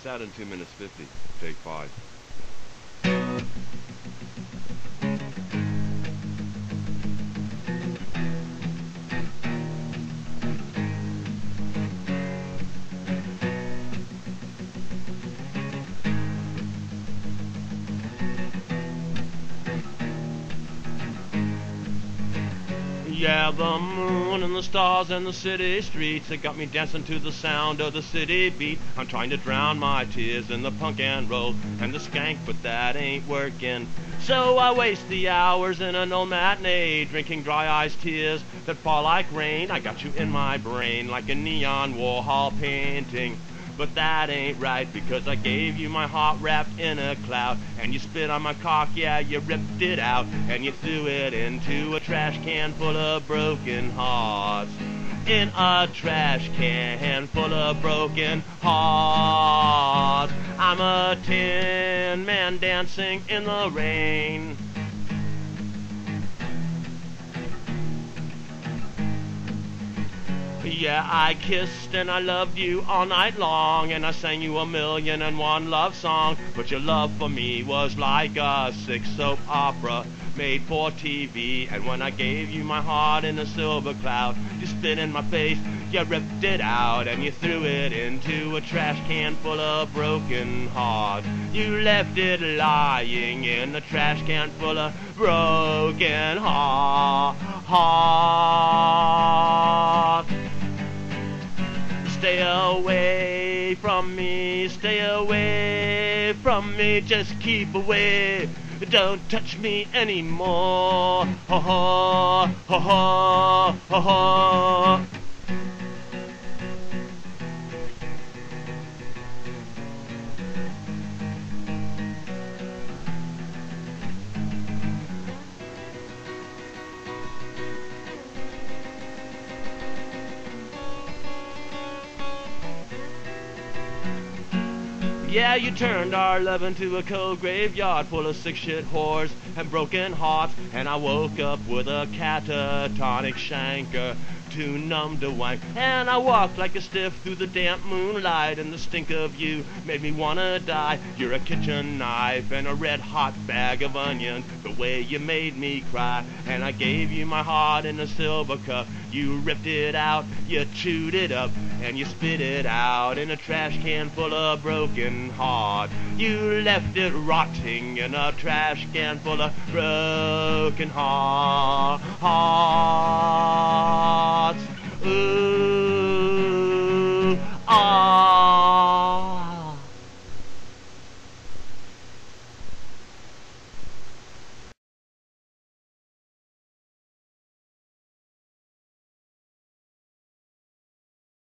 Lights out in 2 minutes 50. Take 5. Yeah, the moon and the stars and the city streets, they got me dancing to the sound of the city beat. I'm trying to drown my tears in the punk and roll and the skank, but that ain't working. So I waste the hours in an old matinee, drinking dry eyes tears that fall like rain. I got you in my brain like a neon Warhol painting. But that ain't right, because I gave you my heart wrapped in a cloud, and you spit on my cock, yeah, you ripped it out, and you threw it into a trash can full of broken hearts. In a trash can full of broken hearts. I'm a tin man dancing in the rain. Yeah, I kissed and I loved you all night long, and I sang you 1,000,001 love song, but your love for me was like a sick soap opera made for TV. And when I gave you my heart in a silver cloud, you spit in my face, you ripped it out, and you threw it into a trash can full of broken hearts. You left it lying in a trash can full of broken hearts. Stay away from me, stay away from me, just keep away. Don't touch me anymore. Ha ha, ha ha, ha ha. Yeah, you turned our love into a cold graveyard full of sick shit whores and broken hearts, and I woke up with a catatonic shanker, too numb to wank, and I walked like a stiff through the damp moonlight, and the stink of you made me wanna die. You're a kitchen knife and a red hot bag of onions, the way you made me cry. And I gave you my heart in a silver cup, you ripped it out, you chewed it up, and you spit it out in a trash can full of broken heart. You left it rotting in a trash can full of broken hearts. Ooh, ah.